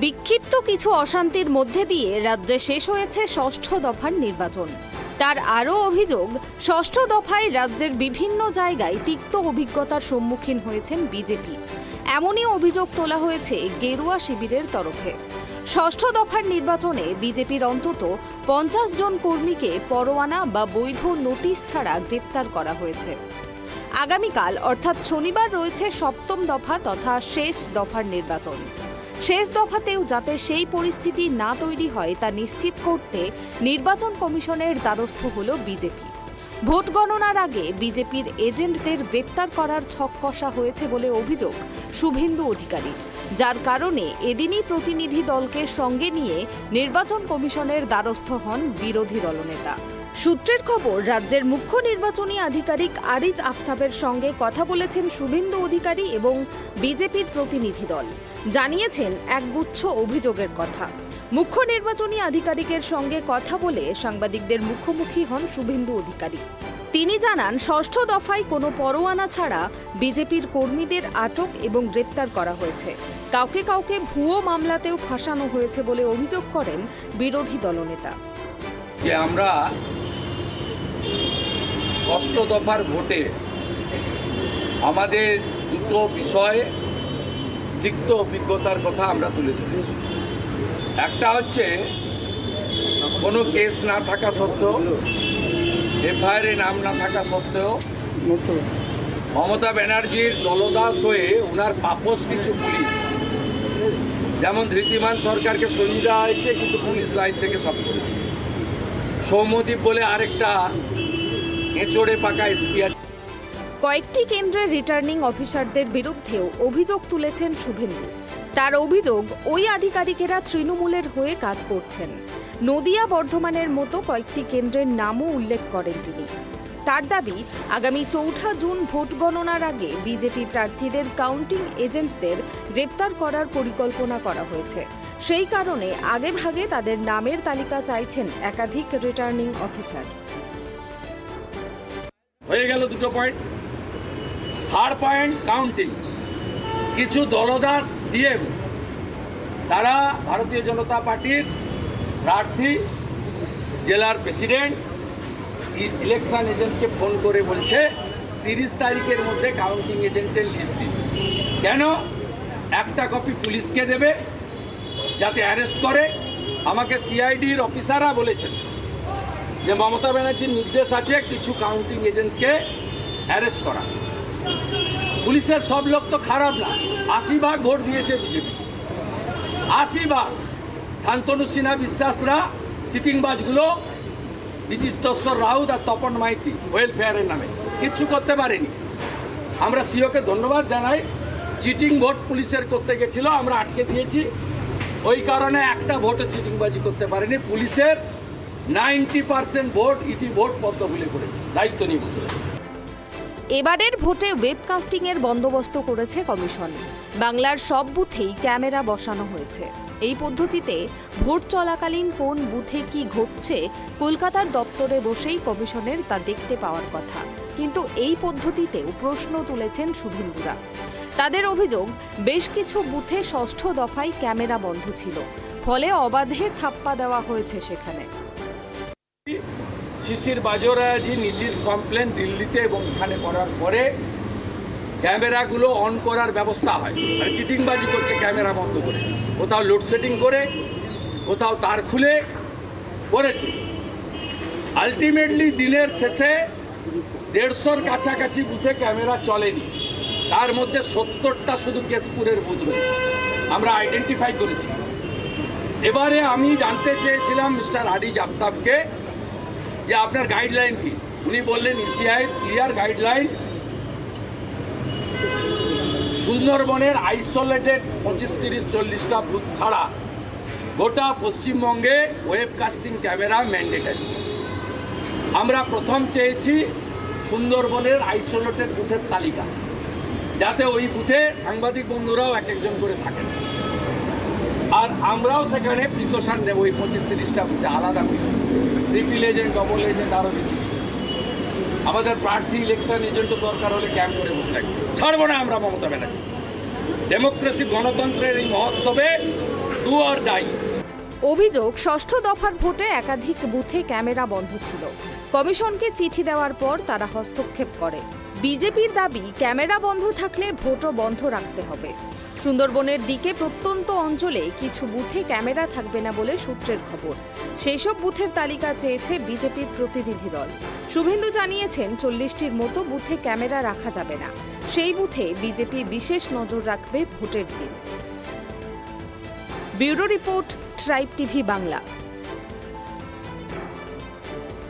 বিক্ষিপ্ত কিছু অশান্তির মধ্যে দিয়ে রাজ্যে শেষ হয়েছে ষষ্ঠ দফার নির্বাচন। তার আরও অভিযোগ, ষষ্ঠ দফায় রাজ্যের বিভিন্ন জায়গায় তিক্ত অভিজ্ঞতার সম্মুখীন হয়েছেন বিজেপি। এমনই অভিযোগ তোলা হয়েছে গেরুয়া শিবিরের তরফে। ষষ্ঠ দফার নির্বাচনে বিজেপির অন্তত 50 জন কর্মীকে পরোয়ানা বা বৈধ নোটিশ ছাড়া গ্রেপ্তার করা হয়েছে। আগামীকাল অর্থাৎ শনিবার রয়েছে সপ্তম দফা তথা শেষ দফার নির্বাচন। শেষ দফাতেও যাতে সেই পরিস্থিতি না তৈরি হয় তা নিশ্চিত করতে নির্বাচন কমিশনের দ্বারস্থ হল বিজেপি। ভোট গণনার আগে বিজেপির এজেন্টদের গ্রেপ্তার করার ছক কষা হয়েছে বলে অভিযোগ শুভেন্দু অধিকারী, যার কারণে এদিনই প্রতিনিধি দলকে সঙ্গে নিয়ে নির্বাচন কমিশনের দ্বারস্থ হন বিরোধী দলনেতা। সূত্রের খবর, রাজ্যের মুখ্য নির্বাচনী আধিকারিক আরিজ আফতাবের সঙ্গে কথা বলেছেন শুভেন্দু অধিকারী এবং বিজেপির প্রতিনিধি দল। জানিয়েছেন একগুচ্ছ অভিযোগের কথা। মুখ্য নির্বাচনী আধিকারিকের সঙ্গে কথা বলে সাংবাদিকদের মুখোমুখি হন শুভেন্দু অধিকারী। তিনি জানান, ষষ্ঠ দফায় কোনো পরোয়ানা ছাড়া বিজেপির কর্মীদের আটক এবং গ্রেপ্তার করা হয়েছে। কাউকে কাউকে ভুয়ো মামলাতেও ফাঁসানো হয়েছে বলে অভিযোগ করেন বিরোধী দলনেতা। যে আমরা ষষ্ঠ দফার ভোটে আমাদের দুটো বিষয়ে তিক্ত অভিজ্ঞতার কথা আমরা তুলে ধরেছি। একটা হচ্ছে কোনো কেস না থাকা সত্ত্বেও, এফআইআরে নাম না থাকা সত্ত্বেও মমতা ব্যানার্জির দলদাস হয়ে ওনার পাপোশ কিছু পুলিশ, যেমন ধৃতিমান সরকারকে সরিয়ে দেওয়া হয়েছে কিন্তু পুলিশ লাইন থেকে সব করেছে। সৌম্যদীপ বলে আরেকটা এঁচড়ে পাকা এসপিআর। কয়েকটি কেন্দ্রের রিটার্নিং অফিসারদের বিরুদ্ধেও অভিযোগ তুলেছেন শুভেন্দু। তার অভিযোগ, ওই আধিকারিকেরা তৃণমূলের হয়ে কাজ করছেন। নদিয়া, বর্ধমানের মতো কয়েকটি কেন্দ্রের নামও উল্লেখ করেন তিনি। তার দাবি, আগামী 4 জুন ভোট গণনার আগে বিজেপি প্রার্থীদের কাউন্টিং এজেন্টদের গ্রেপ্তার করার পরিকল্পনা করা হয়েছে। সেই কারণে আগেভাগে তাদের নামের তালিকা চাইছেন একাধিক রিটার্নিং অফিসার। হয়ে গেল দুটো পয়েন্ট। Third point, counting. কিছু দলদাস ডিএম তারা ভারতীয় জনতা পার্টির প্রার্থী, জেলার প্রেসিডেন্ট, ইলেকশন এজেন্টকে ফোন করে বলছে 30 তারিখের মধ্যে কাউন্টিং এজেন্টের লিস্ট দিন। কেন? একটা কপি পুলিশকে দেবে যাতে অ্যারেস্ট করে। আমাকে সিআইডির অফিসাররা বলেছেন যে মমতা ব্যানার্জির নির্দেশ আছে কিছু কাউন্টিং এজেন্টকে অ্যারেস্ট করা। পুলিশের সব লোক তো খারাপ না, 80 ভাগ ভোট দিয়েছে বিজেপি, 80 ভাগ। শান্তনু সিনহা বিশ্বাসরা চিটিংবাজগুলো, বিজিতেশ্বর রাউত আর তপন মাইতি ওয়েলফেয়ারের নামে কিচ্ছু করতে পারেনি। আমরা সিওকে ধন্যবাদ জানাই। চিটিং ভোট পুলিশের করতে গেছিল, আমরা আটকে দিয়েছি। ওই কারণে একটা ভোটে চিটিংবাজি করতে পারেনি। পুলিশের 90% ভোট ইটি ভোট পদ্ম ভুলে করেছে, দায়িত্ব নিয়ে। এবারের ভোটে ওয়েবকাস্টিংয়ের বন্দোবস্ত করেছে কমিশন। বাংলার সব বুথেই ক্যামেরা বসানো হয়েছে। এই পদ্ধতিতে ভোট চলাকালীন কোন বুথে কি ঘটছে কলকাতার দপ্তরে বসেই কমিশনের তা দেখতে পাওয়ার কথা। কিন্তু এই পদ্ধতিতেও প্রশ্ন তুলেছেন শুভেন্দুরা। তাদের অভিযোগ, বেশ কিছু বুথে ষষ্ঠ দফায় ক্যামেরা বন্ধ ছিল, ফলে অবাধে ছাপ্পা দেওয়া হয়েছে সেখানে। শিশির বাজোরাজি নীতির কমপ্লেন দিল্লিতে এবং এখানে করার পরে ক্যামেরাগুলো অন করার ব্যবস্থা হয়। মানে চিটিংবাজি করছে ক্যামেরা বন্ধ করে, কোথাও লোডশেডিং করে, কোথাও তার খুলে করেছে। আলটিমেটলি দিনের শেষে 150-র কাছাকাছি বুথে ক্যামেরা চলেনি। তার মধ্যে 70টা শুধু কেশপুরের বুথ রয়েছে, আমরা আইডেন্টিফাই করেছি। এবারে আমি জানতে চেয়েছিলাম মিস্টার আরিজ আফতাবকে যে আপনার গাইডলাইন কি। উনি বললেন ইসিআই ক্লিয়ার গাইডলাইন, সুন্দরবনের আইসোলেটেড 25-30-40টা বুথ ছাড়া গোটা পশ্চিমবঙ্গে ওয়েবকাস্টিং ক্যামেরা ম্যান্ডেটারি। আমরা প্রথম চেয়েছি সুন্দরবনের আইসোলেটেড বুথের তালিকা, যাতে ওই বুথে সাংবাদিক বন্ধুরাও এক একজন করে থাকেন। আর আমরাও সেখানে প্রিকশন নেব ওই 25-30টা বুথে আলাদা করে, ট্রিপল এজেন্ট, ডবল এজেন্ট, আরও বেশি। আমাদের প্রার্থী ইলেকশন এজেন্টও দরকার হলে ক্যাম্প করে বসে থাকবে। ছাড়বো না আমরা মমতা ব্যানার্জি। ডেমোক্রেসি, গণতন্ত্রের এই মহোৎসবে ডু অর ডাই। অভিযোগ, ষষ্ঠ দফার ভোটে একাধিক বুথে ক্যামেরা বন্ধ ছিল। কমিশনকে চিঠি দেওয়ার পর তারা হস্তক্ষেপ করে। বিজেপির দাবি, ক্যামেরা বন্ধ থাকলে ভোটও বন্ধ রাখতে হবে। সুন্দরবনের দিকে প্রত্যন্ত অঞ্চলে কিছু বুথে ক্যামেরা থাকবে না বলে সূত্রের খবর। সেই সব বুথের তালিকা চেয়েছে বিজেপির প্রতিনিধি দল। শুভেন্দু জানিয়েছেন 40টির মতো বুথে ক্যামেরা রাখা যাবে না। সেই বুথে বিজেপি বিশেষ নজর রাখবে ভোটের দিন। Bureau report, tribe TV Bangla.